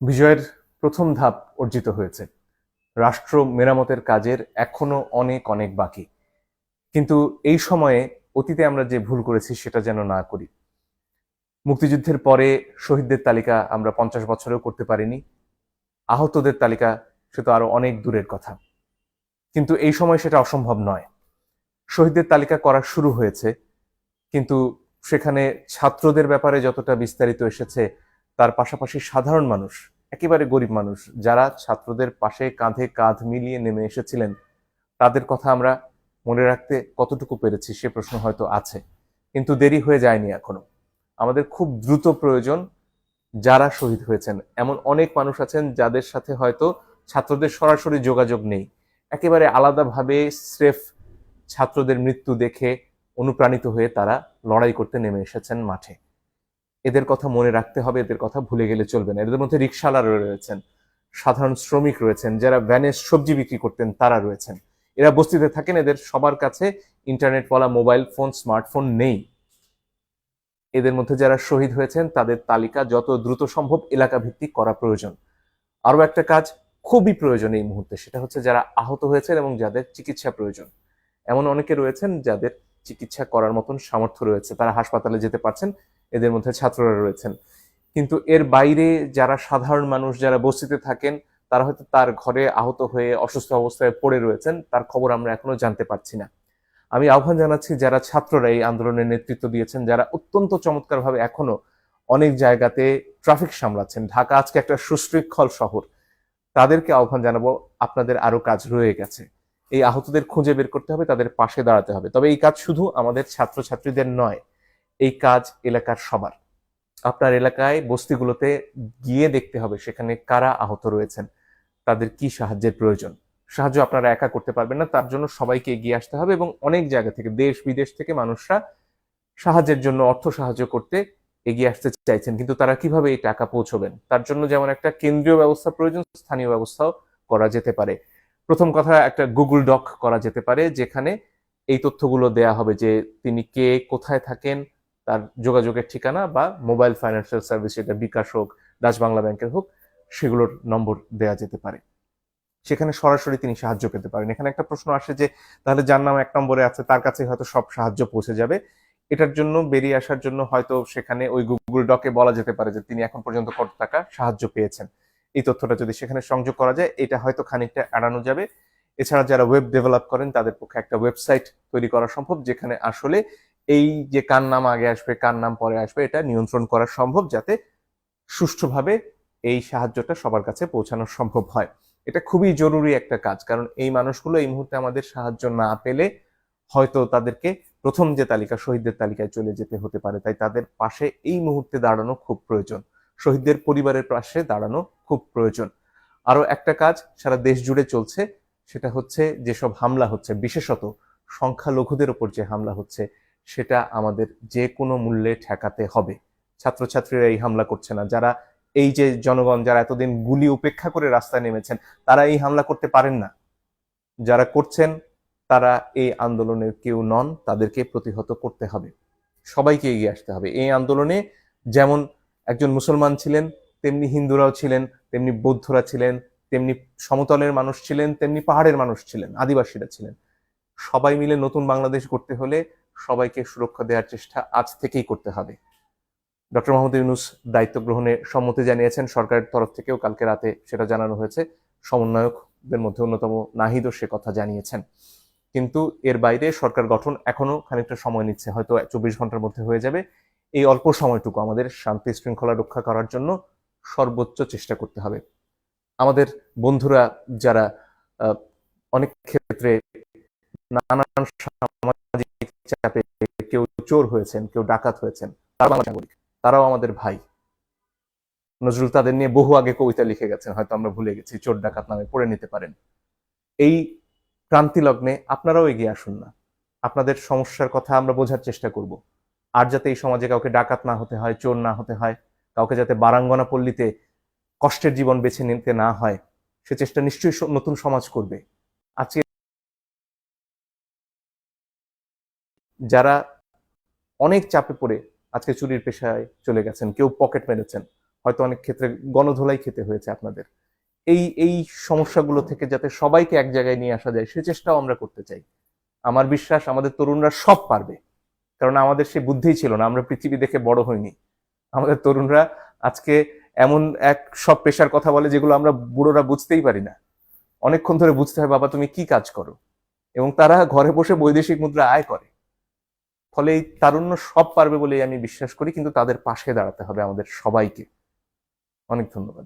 বিজয়ের প্রথম ধাপ অর্জিত হয়েছে। রাষ্ট্র মেরামতের কাজের এখনো অনেক অনেক বাকি। কিন্তু এই সময়ে অতীতে আমরা যে ভুল করেছি সেটা যেন না করি। মুক্তিযুদ্ধের পরে শহীদদের তালিকা আমরা 50 বছরেও করতে পারিনি। আহতদের তালিকা সে তো আরো অনেক দূরের কথা। কিন্তু এই সময় সেটা অসম্ভব নয়। শহীদদের তালিকা করা শুরু হয়েছে, কিন্তু সেখানে ছাত্রদের ব্যাপারে যতটা বিস্তারিত এসেছে, তার পাশাপাশি সাধারণ মানুষ, একেবারে গরিব মানুষ যারা ছাত্রদের পাশে কাঁধে কাঁধ মিলিয়ে নেমে এসেছিলেন, তাদের কথা আমরা মনে রাখতে কতটুকু পেরেছি সে প্রশ্ন হয়তো আছে। কিন্তু দেরি হয়ে যায়নি এখনো। আমাদের খুব দ্রুত প্রয়োজন যারা শহীদ হয়েছেন, এমন অনেক মানুষ আছেন যাদের সাথে হয়তো ছাত্রদের সরাসরি যোগাযোগ নেই, একেবারে আলাদাভাবে স্রেফ ছাত্রদের মৃত্যু দেখে অনুপ্রাণিত হয়ে তারা লড়াই করতে নেমে এসেছেন মাঠে। এদের কথা মনে রাখতে হবে, এদের কথা ভুলে গেলে চলবে না। এদের মধ্যে রিকশাওয়ালা রয়েছেন, সাধারণ শ্রমিক রয়েছেন, যারা ভ্যানে সবজি বিক্রি করতেন তারা রয়েছেন। এরা বস্তিতে থাকেন, এদের সবার কাছে ইন্টারনেটওয়ালা মোবাইল ফোন, স্মার্টফোন নেই। এদের মধ্যে যারা শহীদ হয়েছেন তাদের তালিকা যত দ্রুত সম্ভব এলাকা ভিত্তিক করা প্রয়োজন। আরো একটা কাজ খুবই প্রয়োজন এই মুহূর্তে, সেটা হচ্ছে যারা আহত হয়েছেন এবং যাদের চিকিৎসা প্রয়োজন। এমন অনেকে রয়েছেন যাদের চিকিৎসা করার মতন সামর্থ্য রয়েছে, তারা হাসপাতালে যেতে পারছেন, এদের মধ্যে ছাত্ররা রয়েছেন। কিন্তু এর বাইরে যারা সাধারণ মানুষ, যারা বস্তিতে থাকেন, তারা হয়তো তার ঘরে আহত হয়ে অসুস্থ অবস্থায় পড়ে রয়েছেন, তার খবর আমরা এখনো জানতে পারছি না। আমি আহ্বান জানাচ্ছি যারা ছাত্ররা এই আন্দোলনের নেতৃত্ব দিয়েছেন, যারা অত্যন্ত চমৎকারভাবে এখনো অনেক জায়গাতে ট্রাফিক সামলাচ্ছেন, ঢাকা আজকে একটা সুশৃঙ্খল শহর, তাদেরকে আহ্বান জানাবো, আপনাদের আরো কাজ রয়ে গেছে। এই আহতদের খুঁজে বের করতে হবে, তাদের পাশে দাঁড়াতে হবে। তবে এই কাজ শুধু আমাদের ছাত্রছাত্রীদের নয়, এই কাজ এলাকার সবার। আপনার এলাকায় বস্তিগুলোতে গিয়ে দেখতে হবে সেখানে কারা আহত রয়েছেন, তাদের কি সাহায্যের প্রয়োজন। সাহায্য আপনারা একা করতে পারবেন না, তার জন্য সবাইকে এগিয়ে আসতে হবে এবং অনেক জায়গা থেকে, দেশ বিদেশ থেকে মানুষরা সাহায্যের জন্য, অর্থ সাহায্য করতে এগিয়ে আসতে চাইছেন। কিন্তু তারা কিভাবে এই টাকা পৌঁছবেন, তার জন্য যেমন একটা কেন্দ্রীয় ব্যবস্থা প্রয়োজন, স্থানীয় ব্যবস্থাও করা যেতে পারে। প্রথম কথা, একটা গুগল ডক করা যেতে পারে যেখানে এই তথ্যগুলো দেয়া হবে যে তিনি কে, কোথায় থাকেন, তার যোগাযোগের ঠিকানা বা মোবাইল ফাইন্যান্সিয়াল সার্ভিস, সেটা বিকাশ হোক, ডাচ বাংলা ব্যাংকের হোক, সেগুলোর নম্বর দেয়া যেতে পারে। সেখানে সরাসরি তিনি সাহায্য পেতে পারেন। এখানে একটা প্রশ্ন আসে যে তাহলে যার নাম 1 নম্বরে আছে তার কাছে হয়তো সব সাহায্য পৌঁছে যাবে। এটার জন্য, বেরিয়ে আসার জন্য হয়তো সেখানে ওই গুগল ডকে বলা যেতে পারে যে তিনি এখন পর্যন্ত কত টাকা সাহায্য পেয়েছেন। এই তথ্যটা যদি সেখানে সংযোগ করা যায়, এটা হয়তো খানিকটা এড়ানো যাবে। এছাড়া যারা ওয়েব ডেভেলপ করেন তাদের পক্ষে একটা ওয়েবসাইট তৈরি করা সম্ভব, যেখানে আসলে এই যে কার নাম আগে আসবে কার নাম পরে আসবে এটা নিয়ন্ত্রণ করা সম্ভব, যাতে সুষ্ঠুভাবে এই সাহায্যটা সবার কাছে পৌঁছানো সম্ভব হয়। এটা খুবই জরুরি একটা কাজ, কারণ এই মানুষগুলো এই মুহূর্তে আমাদের সাহায্য না পেলে হয়তো তাদেরকে প্রথম যে তালিকা, শহীদদের তালিকায় চলে যেতে হতে পারে। তাই তাদের পাশে এই মুহূর্তে দাঁড়ানো খুব প্রয়োজন, শহীদদের পরিবারের পাশে দাঁড়ানো খুব প্রয়োজন। আরো একটা কাজ সারা দেশ জুড়ে চলছে, সেটা হচ্ছে যেসব হামলা হচ্ছে, বিশেষত সংখ্যালঘুদের উপর যে হামলা হচ্ছে, সেটা আমাদের যে কোনো মূল্যে ঠেকাতে হবে। ছাত্রছাত্রীরা এই হামলা করছে না, যারা এই যে জনগণ যারা এতদিন গুলি উপেক্ষা করে রাস্তায় নেমেছেন, তারা এই হামলা করতে পারেন না। যারা করছেন তারা এই আন্দোলনের কেউ নন, তাদেরকে প্রতিহত করতে হবে। সবাইকে এগিয়ে আসতে হবে এই আন্দোলনে। যেমন একজন মুসলমান ছিলেন, তেমনি হিন্দুরাও ছিলেন, তেমনি বৌদ্ধরা ছিলেন, তেমনি সমতলের মানুষ ছিলেন, তেমনি পাহাড়ের মানুষ ছিলেন, আদিবাসীরা ছিলেন। সবাই মিলে নতুন বাংলাদেশ করতে হলে সবাইকে সুরক্ষা দেওয়ার চেষ্টা আজ থেকেই করতে হবে। ডক্টর মোহাম্মদ ইউনূস দায়িত্ব গ্রহণে সম্মতি জানিয়েছেন, সরকারের তরফ থেকেও কালকে রাতে সেটা জানানো হয়েছে। সমন্বয়কদের মধ্যে অন্যতম নাহিদও সে কথা জানিয়েছেন। কিন্তু এর বাইরে সরকার গঠন এখনো খানিকটা সময় নিচ্ছে, হয়তো 24 ঘন্টার মধ্যে হয়ে যাবে। এই অল্প সময়টুকু আমাদের শান্তি শৃঙ্খলা রক্ষা করার জন্য সর্বোচ্চ চেষ্টা করতে হবে। আমাদের বন্ধুরা যারা অনেক ক্ষেত্রে নানান সামাজিক চাপে কেউ চোর হয়েছেন, কেউ ডাকাত হয়েছেন, তারাও আমাদের ভাই। নজরুল তাদের নিয়ে বহু আগে কবিতা লিখে গেছেন, হয়তো আমরা ভুলে গেছি, চোর ডাকাত নামে পড়ে নিতে পারেন। এই ক্রান্তি লগ্নে আপনারাও এগিয়ে আসুন না, আপনাদের সমস্যার কথা আমরা বোঝার চেষ্টা করব। আর যাতে এই সমাজে কাউকে ডাকাত না হতে হয়, চোর না হতে হয়, কাউকে যাতে বারাঙ্গনা পল্লীতে কষ্টের জীবন বেছে নিতে না হয়, সে চেষ্টা নিশ্চয়ই নতুন সমাজ করবে। আজকে যারা অনেক চাপে পড়ে আজকে চুরির পেশায় চলে গেছেন, কেউ পকেট মেরেছেন, হয়তো অনেক ক্ষেত্রে গণধোলাই খেতে হয়েছে আপনাদের। এই সমস্যাগুলো থেকে যাতে সবাইকে এক জায়গায় নিয়ে আসা যায় সে চেষ্টাও আমরা করতে চাই। আমার বিশ্বাস আমাদের তরুণরা সব পারবে, কারণ আমাদের সে বুদ্ধিই ছিল না, আমরা পৃথিবী দেখে বড় হইনি। আমাদের তরুণরা আজকে এমন এক সব পেশার কথা বলে যেগুলো আমরা বুড়োরা বুঝতেই পারি না। অনেকক্ষণ ধরে বুঝতে হয় বাবা তুমি কি কাজ করো, এবং তারা ঘরে বসে বৈদেশিক মুদ্রা আয় করে। ফলে এই তারুণ্য সব পারবে বলেই আমি বিশ্বাস করি, কিন্তু তাদের পাশে দাঁড়াতে হবে আমাদের সবাইকে। অনেক ধন্যবাদ।